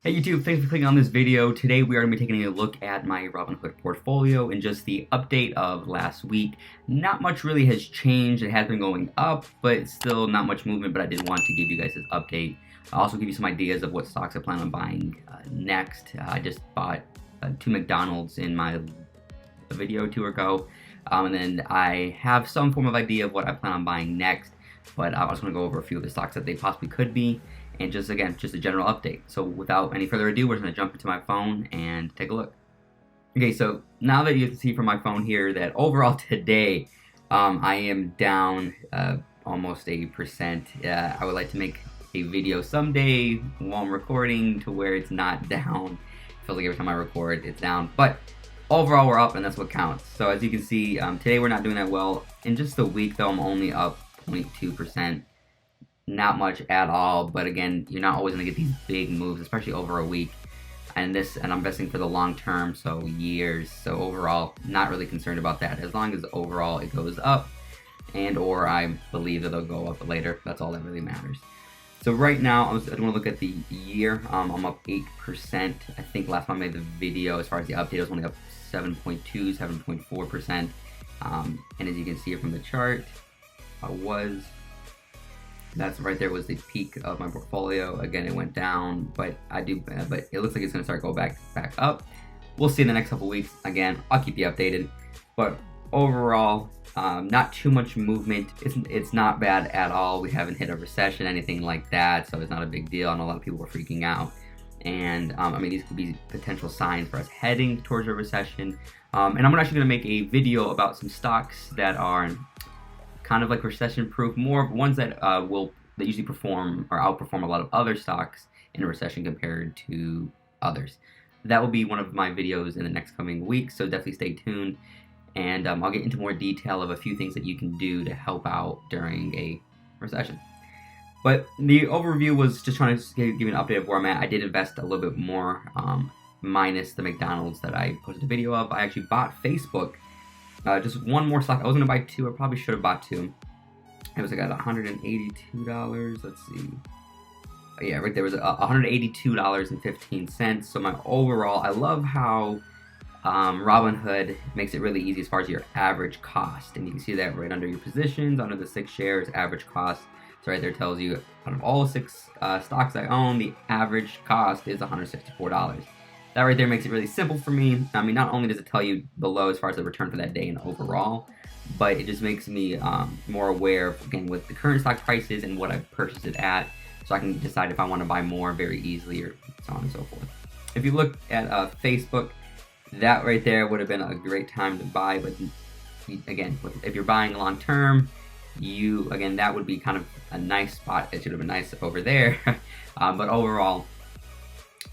Hey YouTube, thanks for clicking on this video. Today we are going to be taking a look at my Robinhood portfolio and just the update of last week. Not much really has changed. It has been going up, but still not much movement, but I did want to give you guys this update. I'll also give you some ideas of what stocks I plan on buying next. I just bought 2 McDonald's in my video or two ago, and then I have some form of idea of what I plan on buying next, but I was going to go over a few of the stocks that they possibly could be. And just a general update. So without any further ado, we're just going to jump into my phone and take a look. Okay, so now that you can see from my phone here that overall today, I am down almost 80%. I would like to make a video someday while I'm recording to where it's not down. It feels like every time I record, it's down. But overall, we're up, and that's what counts. So as you can see, today we're not doing that well. In just a week, though, I'm only up 0.2%. Not much at all, but again, you're not always going to get these big moves, especially over a week. And I'm investing for the long term, so years. So overall, not really concerned about that. As long as overall it goes up, and or I believe that it'll go up later, that's all that really matters. So right now, I want to look at the year. I'm up 8%. I think last time I made the video, as far as the update, I was only up 7.2, 7.4%. And as you can see from the chart, that's right there was the peak of my portfolio. Again, it went down, but it looks like it's gonna start go back up. We'll see in the next couple weeks. Again, I'll keep you updated. But overall, not too much movement. It's not bad at all. We haven't hit a recession, anything like that, so it's not a big deal. I know a lot of people were freaking out. And I mean, these could be potential signs for us heading towards a recession. And I'm actually gonna make a video about some stocks that are kind of like recession proof, more ones that that usually perform or outperform a lot of other stocks in a recession compared to others. That will be one of my videos in the next coming weeks, so definitely stay tuned. And I'll get into more detail of a few things that you can do to help out during a recession. But the overview was just trying to give you an update of where I'm at. I did invest a little bit more, minus the McDonald's that I posted a video of. I actually bought Facebook. Just one more stock. I was gonna buy 2. I probably should have bought 2. It was like at $182. Let's see. Yeah, right there was $182.15. So my overall, I love how Robinhood makes it really easy as far as your average cost, and you can see that right under your positions, under the 6 shares average cost. So right there tells you out of all 6 stocks I own, the average cost is $164. That right there makes it really simple for me. I mean, not only does it tell you below as far as the return for that day and overall, but it just makes me more aware of, again, with the current stock prices and what I've purchased it at, so I can decide if I want to buy more very easily or so on and so forth. If you look at Facebook, that right there would have been a great time to buy, but again, if you're buying long term, that would be kind of a nice spot. It should have been nice over there, but overall,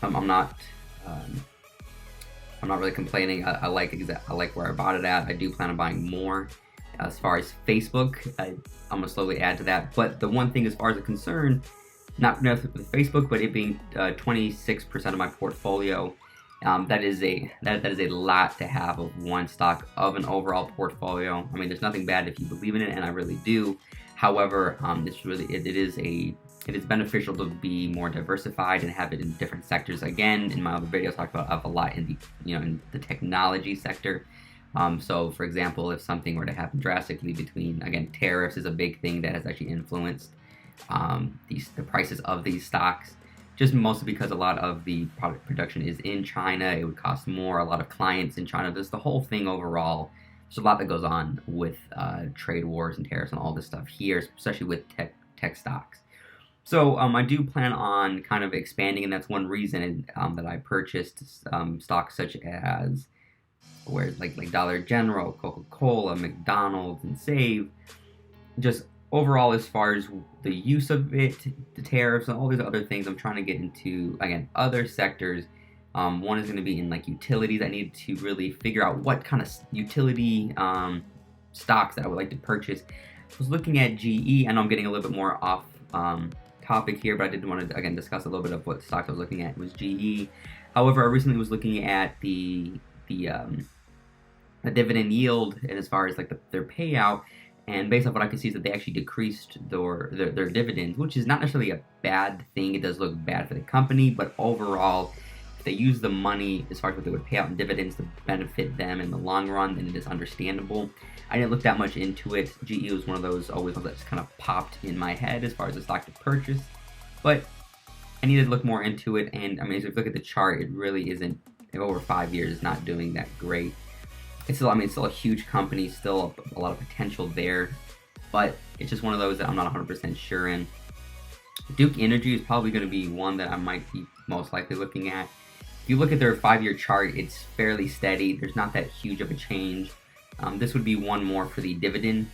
I'm not really complaining. I like where I bought it at. I do plan on buying more. As far as Facebook, I'm gonna slowly add to that. But the one thing, as far as I'm concerned, not with Facebook, but it being 26% of my portfolio, that is a lot to have of one stock of an overall portfolio. I mean, there's nothing bad if you believe in it, and I really do. However, it is beneficial to be more diversified and have it in different sectors. Again, in my other videos, I talk about a lot in the technology sector. So, for example, if something were to happen drastically again, tariffs is a big thing that has actually influenced the prices of these stocks. Just mostly because a lot of the product production is in China, it would cost more. A lot of clients in China. There's the whole thing overall. There's a lot that goes on with trade wars and tariffs and all this stuff here, especially with tech stocks. So I do plan on kind of expanding, and that's one reason that I purchased stocks such as like Dollar General, Coca-Cola, McDonald's, and Save. Just overall, as far as the use of it, the tariffs, and all these other things, I'm trying to get into, again, other sectors. One is going to be in like utilities. I need to really figure out what kind of utility stocks that I would like to purchase. I was looking at GE. I know I'm getting a little bit more off topic here, but I did want to again discuss a little bit of what stocks I was looking at. It was GE. However, I recently was looking at the dividend yield, and as far as like their payout, And based off what I can see is that they actually decreased their dividends, which is not necessarily a bad thing. It does look bad for the company, but overall, if they use the money as far as what they would pay out in dividends to benefit them in the long run, then it is understandable. I didn't look that much into it. GE was one of those always ones that just kind of popped in my head as far as a stock to purchase, but I needed to look more into it. And I mean, if you look at the chart, it really isn't, over 5 years, it's not doing that great. It's still, I mean, it's still a huge company, still a lot of potential there, but it's just one of those that I'm not 100% sure in. Duke Energy is probably going to be one that I might be most likely looking at. If you look at their 5-year chart, it's fairly steady. There's not that huge of a change. This would be one more for the dividend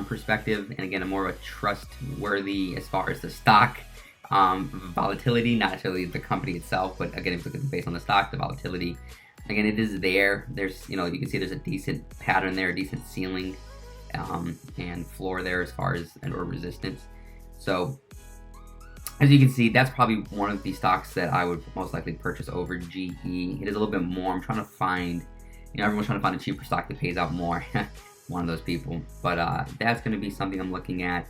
perspective, and again, a more of a trustworthy as far as the stock volatility, not necessarily the company itself, but again, if you look at based on the stock, the volatility. Again, it is there. There's, you can see there's a decent pattern there, a decent ceiling and floor there as far as or resistance. So as you can see, that's probably one of the stocks that I would most likely purchase over GE. It is a little bit more. I'm trying to find, everyone's trying to find a cheaper stock that pays out more. One of those people. But that's going to be something I'm looking at.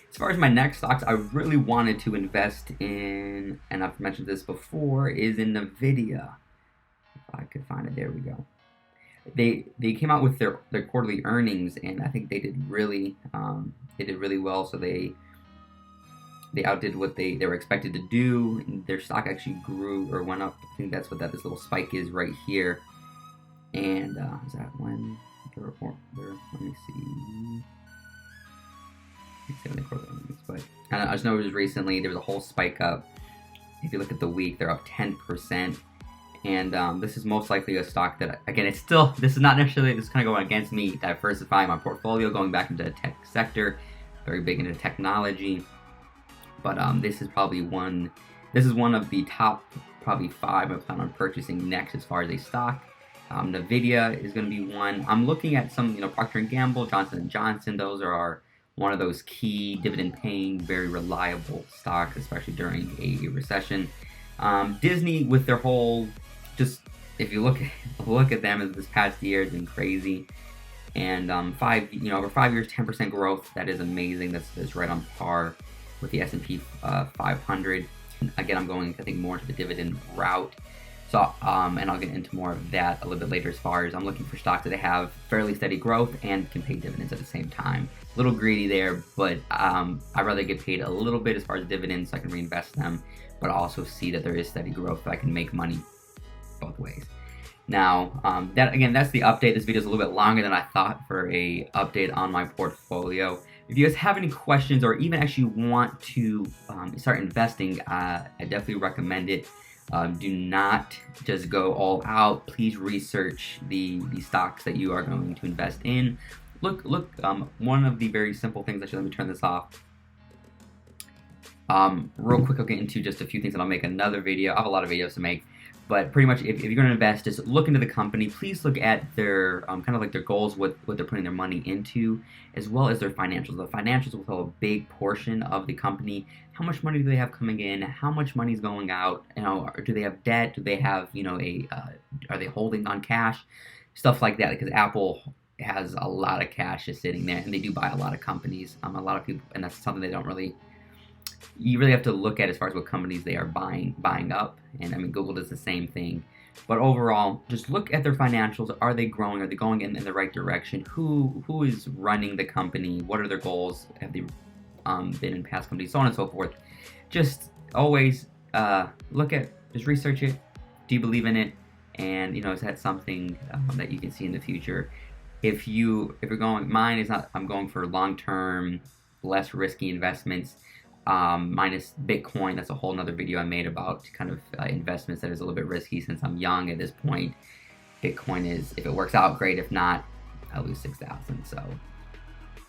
As far as my next stocks, I really wanted to invest in, and I've mentioned this before, is in NVIDIA. If I could find it, there we go. They came out with their quarterly earnings, and I think they did really well. So they outdid what they were expected to do. And their stock actually grew or went up. I think that's what this little spike is right here. And is that when the report there? Let me see. But I just know it was recently there was a whole spike up. If you look at the week, they're up 10%. And this is most likely a stock that, again, this is not necessarily, this is kind of going against me diversifying my portfolio, going back into the tech sector, very big into technology. But this is one of the top probably 5 I plan on purchasing next as far as a stock. NVIDIA is going to be one. I'm looking at some, Procter & Gamble, Johnson & Johnson. Those are one of those key dividend-paying, very reliable stocks, especially during a recession. Disney, with their whole, just if you look at them this past year, it's been crazy. And over 5 years, 10% growth. That is amazing. That's right on par with the S&P 500. Again, I'm going, I think, more to the dividend route. So, and I'll get into more of that a little bit later as far as I'm looking for stocks that have fairly steady growth and can pay dividends at the same time. A little greedy there, but I'd rather get paid a little bit as far as dividends so I can reinvest them, but also see that there is steady growth so I can make money both ways. Now, that's the update. This video is a little bit longer than I thought for a update on my portfolio. If you guys have any questions or even actually want to start investing, I definitely recommend it. Do not just go all out. Please research the stocks that you are going to invest in. Look. One of the very simple things. Actually, let me turn this off. Real quick, I'll get into just a few things, and I'll make another video. I have a lot of videos to make, but pretty much, if you're going to invest, just look into the company. Please look at their kind of like their goals, what they're putting their money into, as well as their financials. The financials will tell a big portion of the company. How much money do they have coming in? How much money is going out? Do they have debt? Do they have are they holding on cash? Stuff like that, because Apple has a lot of cash just sitting there, and they do buy a lot of companies. A lot of people, and that's something they don't really. You really have to look at as far as what companies they are buying up, and I mean Google does the same thing. But overall, just look at their financials. Are they growing? Are they going in the right direction? Who is running the company? What are their goals? Have they been in past companies? So on and so forth. Just always just research it. Do you believe in it? And is that something that you can see in the future? If you're going, mine is not. I'm going for long-term, less risky investments. Minus Bitcoin. That's a whole nother video I made about kind of investments that is a little bit risky since I'm young at this point. Bitcoin is, if it works out, great. If not, I'll lose 6,000. So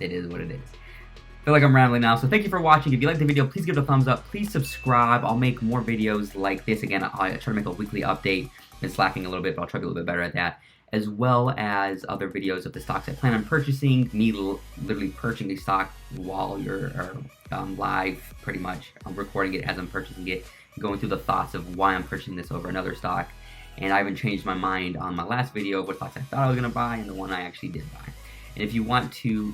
it is what it is. I feel like I'm rambling now. So thank you for watching. If you liked the video, please give it a thumbs up. Please subscribe. I'll make more videos like this. Again, I try to make a weekly update. Been slacking a little bit, but I'll try to be a little bit better at that. As well as other videos of the stocks I plan on purchasing, me literally purchasing a stock while you're live, pretty much. I'm recording it as I'm purchasing it, going through the thoughts of why I'm purchasing this over another stock. And I haven't changed my mind on my last video of what stocks I thought I was going to buy and the one I actually did buy. And if you want to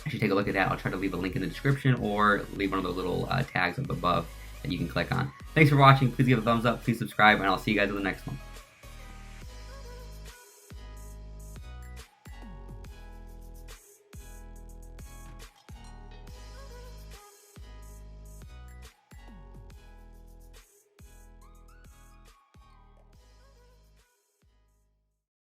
actually take a look at that. I'll try to leave a link in the description or leave one of those little tags up above that you can click on. Thanks for watching. Please give a thumbs up. Please subscribe, and I'll see you guys in the next one.